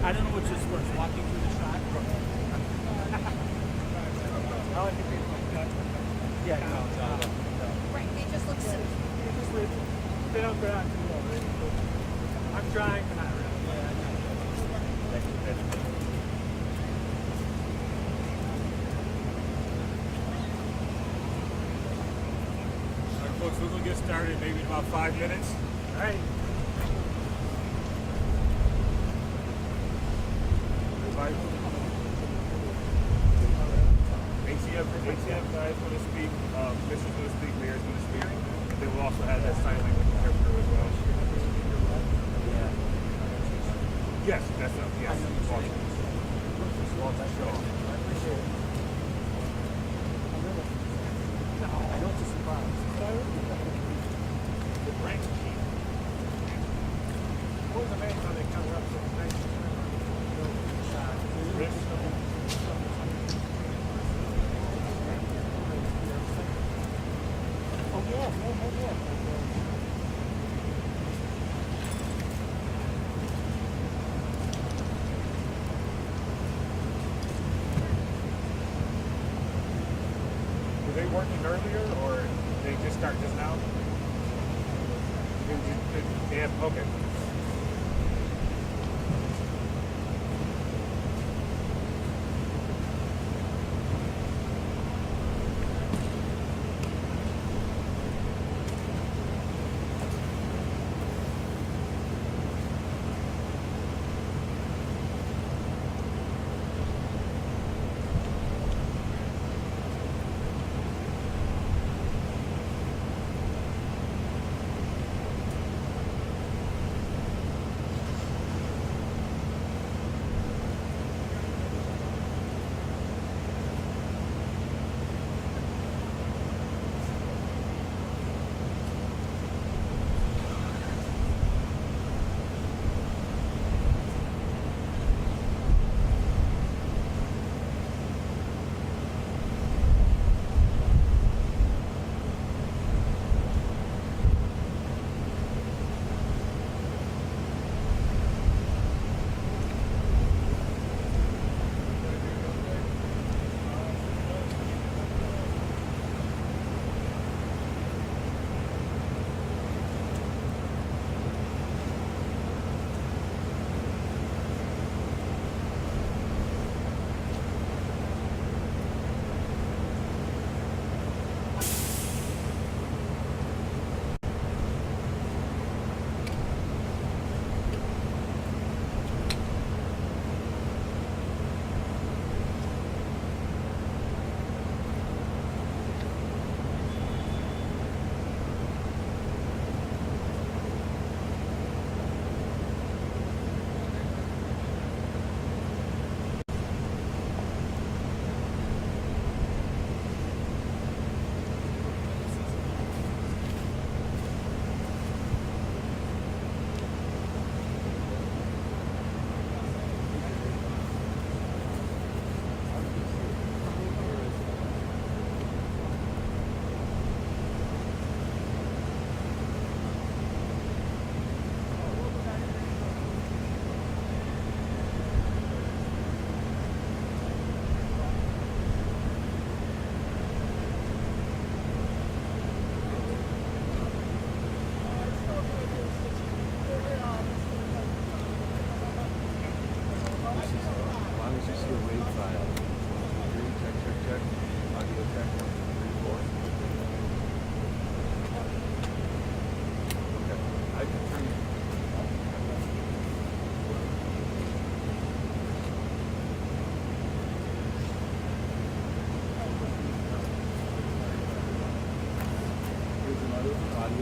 I don't know which is worse, walking through the shot or... Yeah, no. Right, they just look so... They don't go out too low. I'm trying, but not really. All right, folks, we're going to get started maybe in about 5 minutes. All right. ATF guys going to speak, Commissioner's going to speak, Mayor's going to speak. They will also have that sign language interpreter as well. Yes, that's up. Yes. Walter Shaw. I appreciate it. I know it's a surprise. The rank chief. Always amazed how they cover up so nice. Were they working earlier, or they just start just now? Yeah, okay.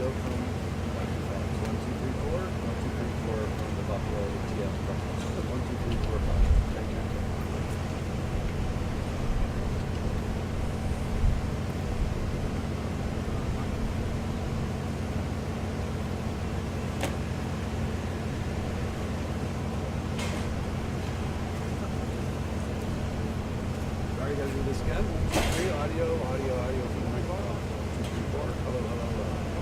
audio from 1, 2, 3, 4. 1, 2, 3, 4 from the Buffalo ATF. 1, 2, 3, 4, 5. Thank you. Sorry, you gotta do this again. 1, 2, 3, audio from the microphone. 1, 2, 3, 4. Hello, hello, hello.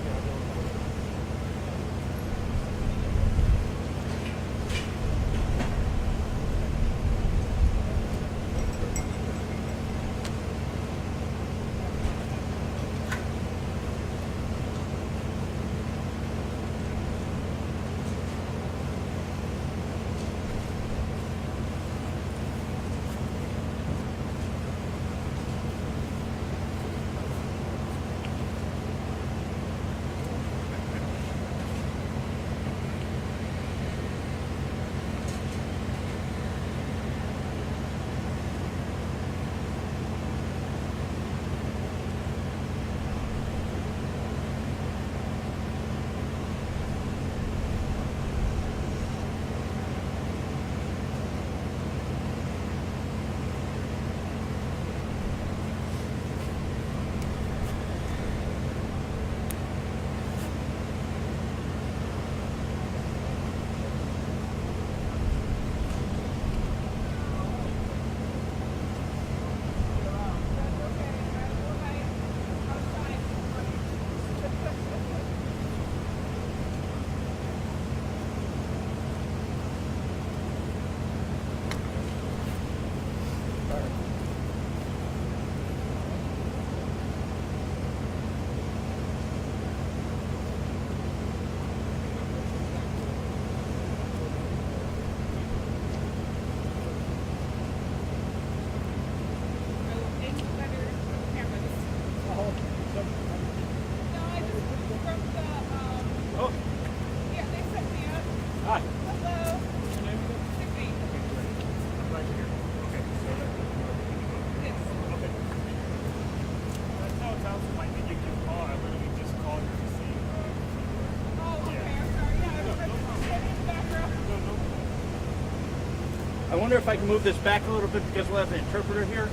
I wonder if I can move this back a little bit because we'll have an interpreter here.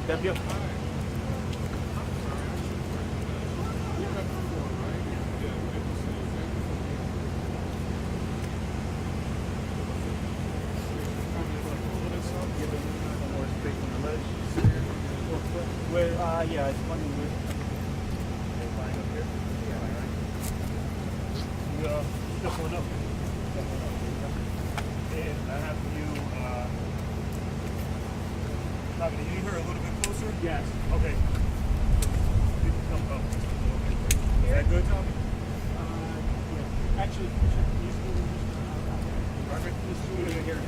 That'd be okay. Yeah, it's funny. This one up. And I have you, Tommy, can you hear a little bit closer? Yes. Okay. You can come up. Is that good, Tommy? Yeah. Actually, here.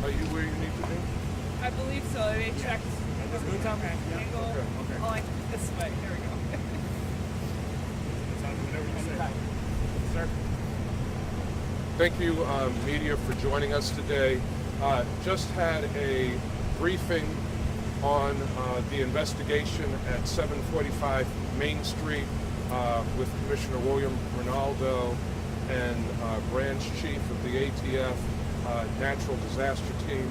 Are you where you need to be? I believe so. They checked. That's good, Tommy? Angle. Okay. Oh, like this way. There we go. Tommy, whatever you say. Sir? Thank you, media, for joining us today. Just had a briefing on the investigation at 745 Main Street with Commissioner William Rinaldo and Branch Chief of the ATF Natural Disaster Team,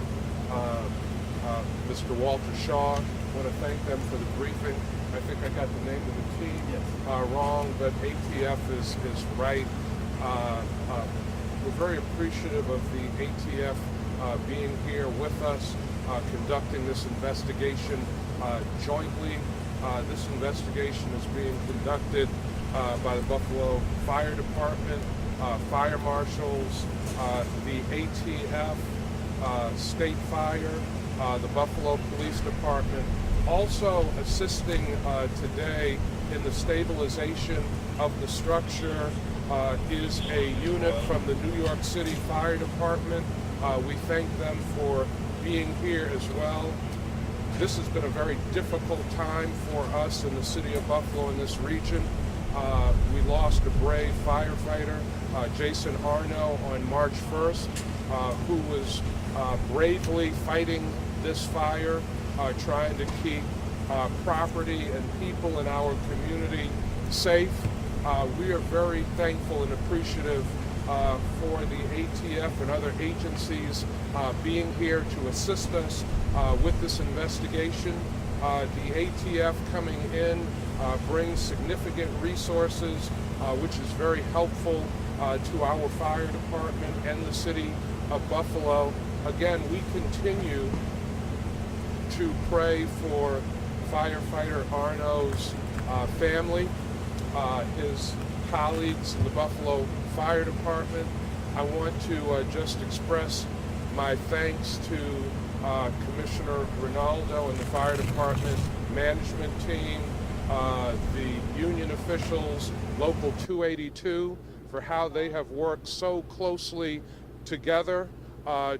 Mr. Walter Shaw. I want to thank them for the briefing. I think I got the name of the team wrong, but ATF is right. We're very appreciative of the ATF being here with us, conducting this investigation jointly. This investigation is being conducted by the Buffalo Fire Department, fire marshals, the ATF, State Fire, the Buffalo Police Department, also assisting today in the stabilization of the structure is a unit from the New York City Fire Department. We thank them for being here as well. This has been a very difficult time for us in the city of Buffalo in this region. We lost a brave firefighter, Jason Arno, on March 1st, who was bravely fighting this fire, trying to keep property and people in our community safe. We are very thankful and appreciative for the ATF and other agencies being here to assist us with this investigation. The ATF coming in brings significant resources, which is very helpful to our fire department and the city of Buffalo. Again, we continue to pray for firefighter Arno's family, his colleagues in the Buffalo Fire Department. I want to just express my thanks to Commissioner Rinaldo and the Fire Department management team, the union officials, Local 282, for how they have worked so closely together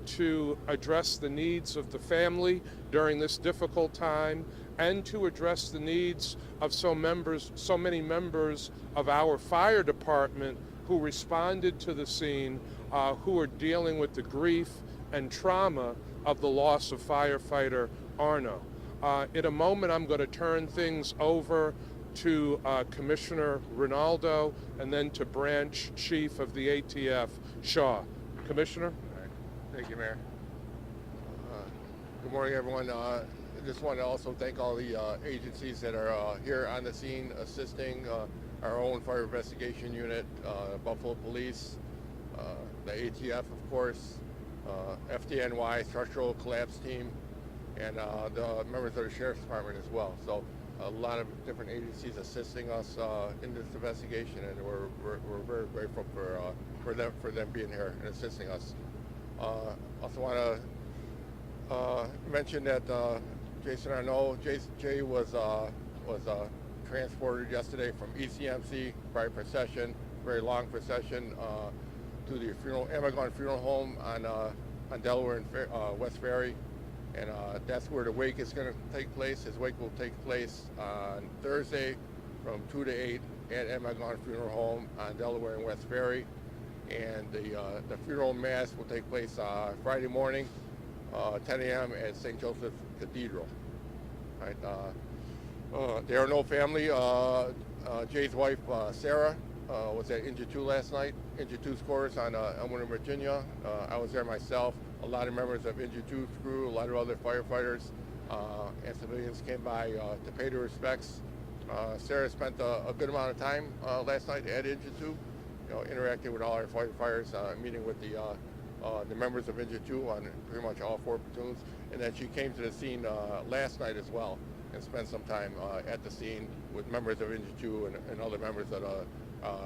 to address the needs of the family during this difficult time, and to address the needs of so many members of our fire department who responded to the scene, who are dealing with the grief and trauma of the loss of firefighter Arno. In a moment, I'm going to turn things over to Commissioner Rinaldo and then to Branch Chief of the ATF, Shaw. Commissioner? Thank you, Mayor. Good morning, everyone. I just want to also thank all the agencies that are here on the scene assisting our own fire investigation unit, Buffalo Police, the ATF, of course, FDNY, Structural Collapse Team, and the members of the Sheriff's Department as well. So a lot of different agencies assisting us in this investigation, and we're very grateful for them being here and assisting us. Also want to mention that Jason Arno, Jay was transported yesterday from ECMC by procession, very long procession, to the Amagon Funeral Home on Delaware and West Ferry, and that's where the wake is going to take place. His wake will take place on Thursday from 2 to 8 at Amagon Funeral Home on Delaware and West Ferry. And the funeral mass will take place Friday morning, 10 a.m. at St. Joseph Cathedral. Right. The Arno family, Jay's wife, Sarah, was at Engine 2 last night. Engine 2's quarters on Elmwood, Virginia. I was there myself. A lot of members of Engine 2's crew, a lot of other firefighters and civilians came by to pay their respects. Sarah spent a good amount of time last night at Engine 2. Interacting with all our firefighters, meeting with the members of Engine 2 on pretty much all 4 platoons, and then she came to the scene last night as well and spent some time at the scene with members of Engine 2 and other members of the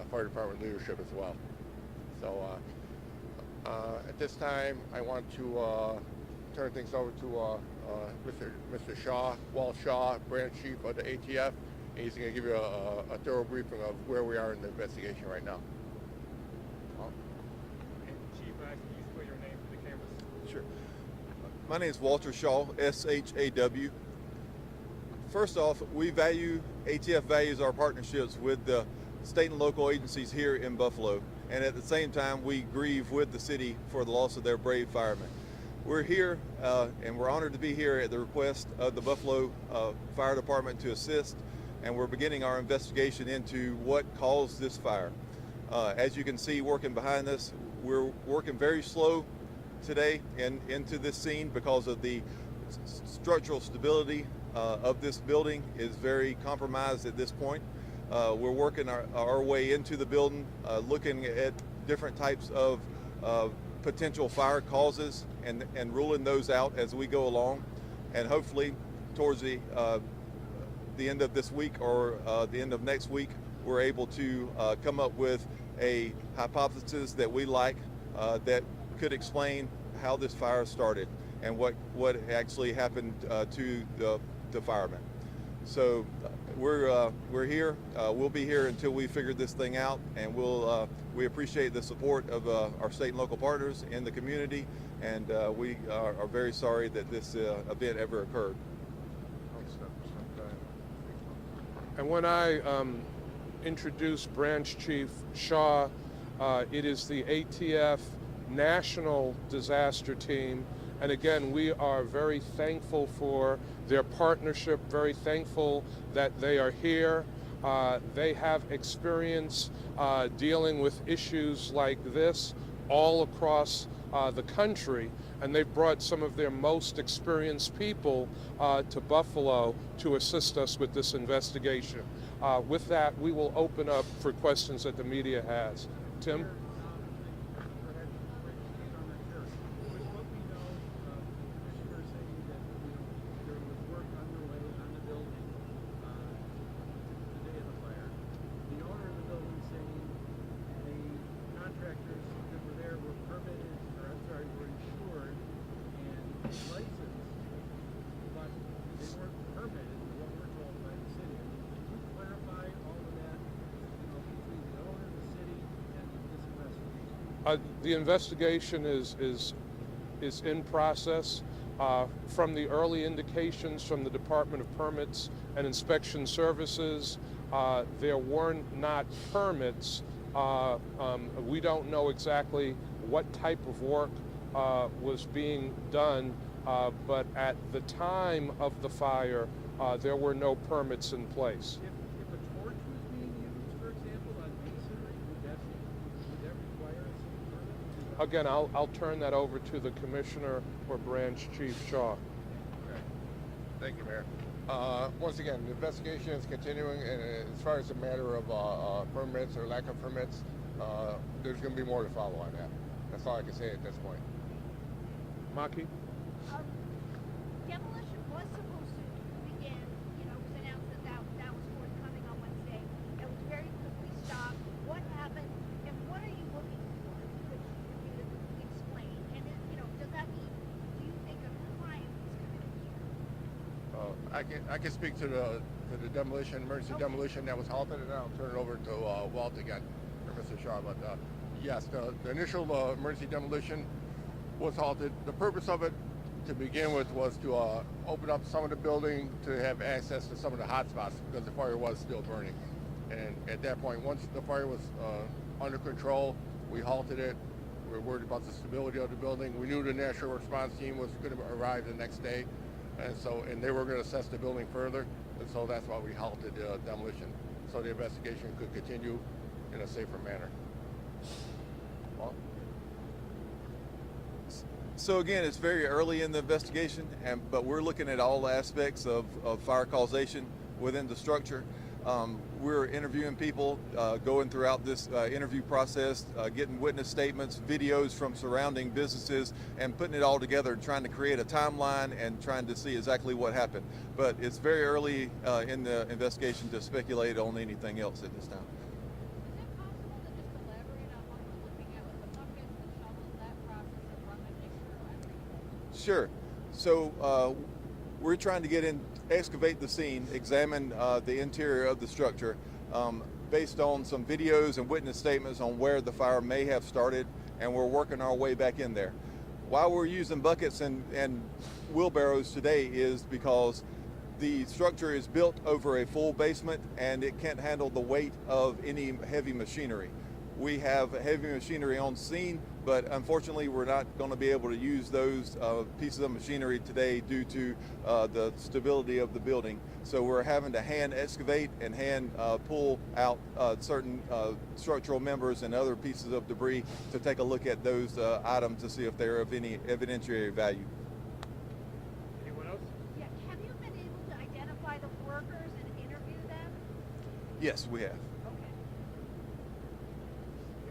fire department leadership as well. So at this time, I want to turn things over to Mr. Shaw, Walt Shaw, Branch Chief of the ATF, and he's going to give you a thorough briefing of where we are in the investigation right now. Chief, can you spell your name for the cameras? Sure. My name is Walter Shaw, S-H-A-W. First off, ATF values our partnerships with the state and local agencies here in Buffalo, and at the same time we grieve with the city for the loss of their brave firemen. We're here and we're honored to be here at the request of the Buffalo Fire Department to assist, and we're beginning our investigation into what caused this fire. As you can see working behind us, we're working very slow today into this scene because of the structural stability of this building is very compromised at this point. We're working our way into the building, looking at different types of potential fire causes and ruling those out as we go along. And hopefully towards the end of this week or the end of next week, we're able to come up with a hypothesis that we like that could explain how this fire started and what actually happened to the firemen. So we're here. We'll be here until we figure this thing out, and we appreciate the support of our state and local partners in the community, and we are very sorry that this event ever occurred. And when I introduce Branch Chief Shaw, it is the ATF National Disaster Team, And again, we are very thankful for their partnership, very thankful that they are here. They have experience dealing with issues like this all across the country, and they've brought some of their most experienced people to Buffalo to assist us with this investigation. With that, we will open up for questions that the media has. Tim? The investigation is in process. From the early indications from the Department of Permits and Inspection Services, there were not permits. We don't know exactly what type of work was being done, but at the time of the fire, there were no permits in place. If a torch was being used, for example, on masonry, would that require a city permit? Again, I'll turn that over to the Commissioner or Branch Chief Shaw. Okay. Thank you, Mayor. Once again, the investigation is continuing, and as far as the matter of permits or lack of permits, there's going to be more to follow on that. That's all I can say at this point. Maki? Demolition was supposed to begin, it was announced that was forthcoming on Wednesday. It was very quickly stopped. What happened, and what are you looking for? Could you explain? And, does that mean, do you think a crime was committed here? I can speak to the demolition, emergency demolition that was halted, and then I'll turn it over to Walt again, or Mr. Shaw. But yes, the initial emergency demolition was halted. The purpose of it, to begin with, was to open up some of the building to have access to some of the hot spots because the fire was still burning. And at that point, once the fire was under control, we halted it. We were worried about the stability of the building. We knew the national response team was going to arrive the next day, and they were going to assess the building further, and so that's why we halted the demolition, so the investigation could continue in a safer manner. Well, So again, it's very early in the investigation, but we're looking at all aspects of fire causation within the structure. We're interviewing people, going throughout this interview process, getting witness statements, videos from surrounding businesses, and putting it all together and trying to create a timeline and trying to see exactly what happened. But it's very early in the investigation to speculate on anything else at this time. Is it possible to just elaborate on what we're looking at with the buckets, the shovels, that process of rummaging through everything? Sure. So we're trying to excavate the scene, examine the interior of the structure based on some videos and witness statements on where the fire may have started, and we're working our way back in there. Why we're using buckets and wheelbarrows today is because the structure is built over a full basement and it can't handle the weight of any heavy machinery. We have heavy machinery on scene, but unfortunately we're not going to be able to use those pieces of machinery today due to the stability of the building. So we're having to hand excavate and hand pull out certain structural members and other pieces of debris to take a look at those items to see if they're of any evidentiary value. Anyone else? Yeah, have you been able to identify the workers and interview them? Yes, we have. Okay.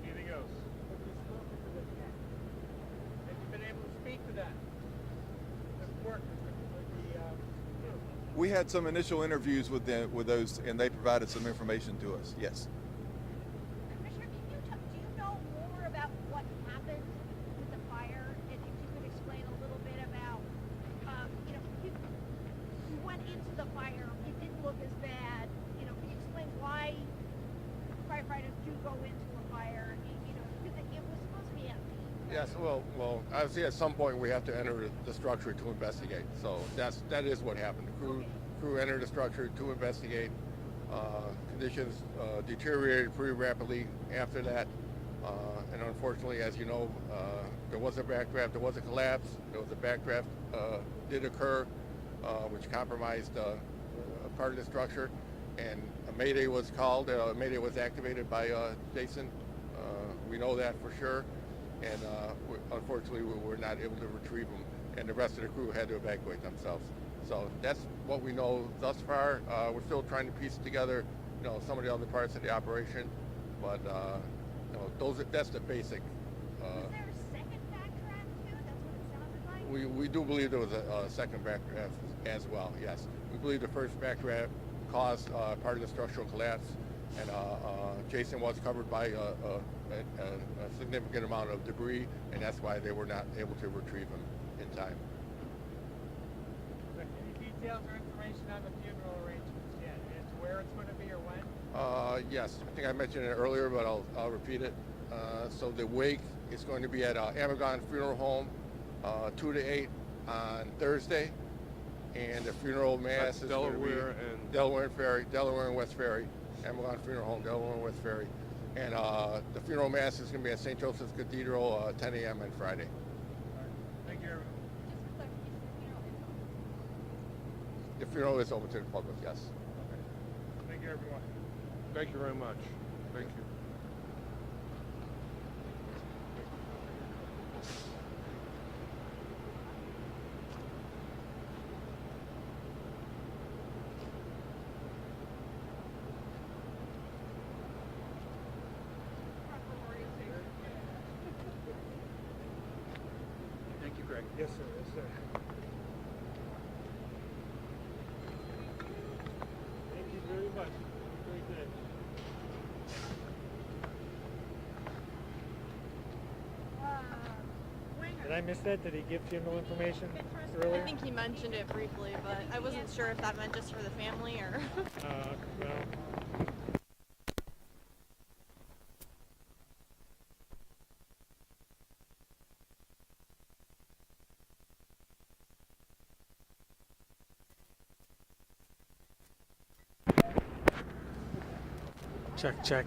Anything else? Have you been able to speak to that? The workers, We had some initial interviews with those, and they provided some information to us. Yes. Commissioner, do you know more about what happened with the fire? And if you could explain a little bit about, you went into the fire, it didn't look as bad. Can you explain why firefighters do go into a fire? Because it was supposed to be empty. yes, well, obviously at some point we have to enter the structure to investigate. So that is what happened. The crew entered the structure to investigate. Conditions deteriorated pretty rapidly after that. And unfortunately, as you know, there was a backdraft, there was a collapse, there was a backdraft did occur, which compromised part of the structure, and a mayday was called. A mayday was activated by Jason. We know that for sure, and unfortunately, we were not able to retrieve them, and the rest of the crew had to evacuate themselves. So that's what we know thus far. We're still trying to piece together, some of the other parts of the operation, but that's the basic. Was there a second backdraft too? That's what it sounded like. We do believe there was a second backdraft as well. Yes, we believe the first backdraft caused part of the structural collapse, and Jason was covered by a significant amount of debris, and that's why they were not able to retrieve him in time. Any details or information on the funeral arrangements yet? As to where it's going to be or when? Yes, I think I mentioned it earlier, but I'll repeat it. So the wake is going to be at Amagon Funeral Home, 2 to 8 on Thursday, and the funeral mass is going to be Delaware and West Ferry, Amagon Funeral Home, Delaware and West Ferry, and the funeral mass is going to be at St. Joseph's Cathedral, 10 a.m. on Friday. Thank you. Just for clarification, The funeral is open to the public. Yes. Thank you, everyone. Thank you very much. Thank you. Thank you, Greg. Yes, sir. Yes, sir. Thank you very much. Very good. Did I miss that? Did he give funeral information I earlier? think he mentioned it briefly, but I wasn't sure if that meant just for the family or... Well, check.